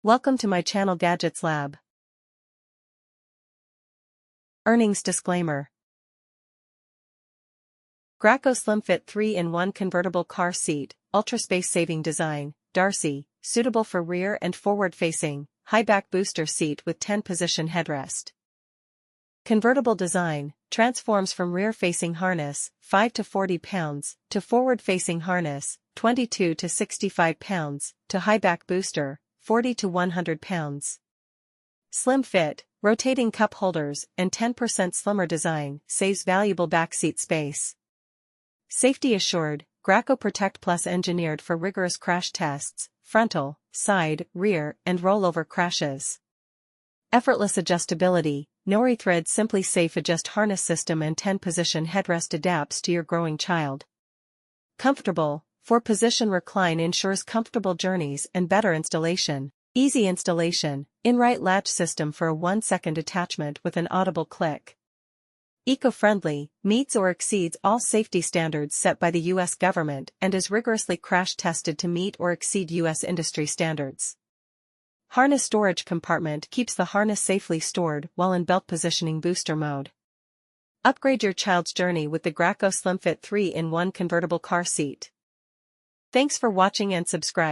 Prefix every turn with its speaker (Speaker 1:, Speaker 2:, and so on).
Speaker 1: Welcome to my channel Gadgets Lab. Earnings disclaimer. Graco SlimFit 3-in-1 convertible car seat, ultra space-saving design, Darcie, suitable for rear and forward-facing, high-back booster seat with 10-position headrest. Convertible design, transforms from rear-facing harness, 5 to 40 pounds, to forward-facing harness, 22 to 65 pounds, to high-back booster, 40 to 100 pounds. Slim fit, rotating cup holders, and 10% slimmer design saves valuable backseat space. Safety assured, Graco ProtectPlus Engineered for rigorous crash tests, frontal, side, rear, and rollover crashes. Effortless Adjustability, No-rethread Simply Safe Adjust harness system and 10-position headrest adapts to your growing child. Comfortable, 4-position recline ensures comfortable journeys and better installation. Easy installation, InRight LATCH system for a 1-second attachment with an audible click. Eco-friendly, meets or exceeds all safety standards set by the U.S. government and is rigorously crash tested to meet or exceed U.S. industry standards. Harness storage compartment keeps the harness safely stored while in belt positioning booster mode. Upgrade your child's journey with the Graco SlimFit 3-in-1 convertible car seat. Thanks for watching and subscribe.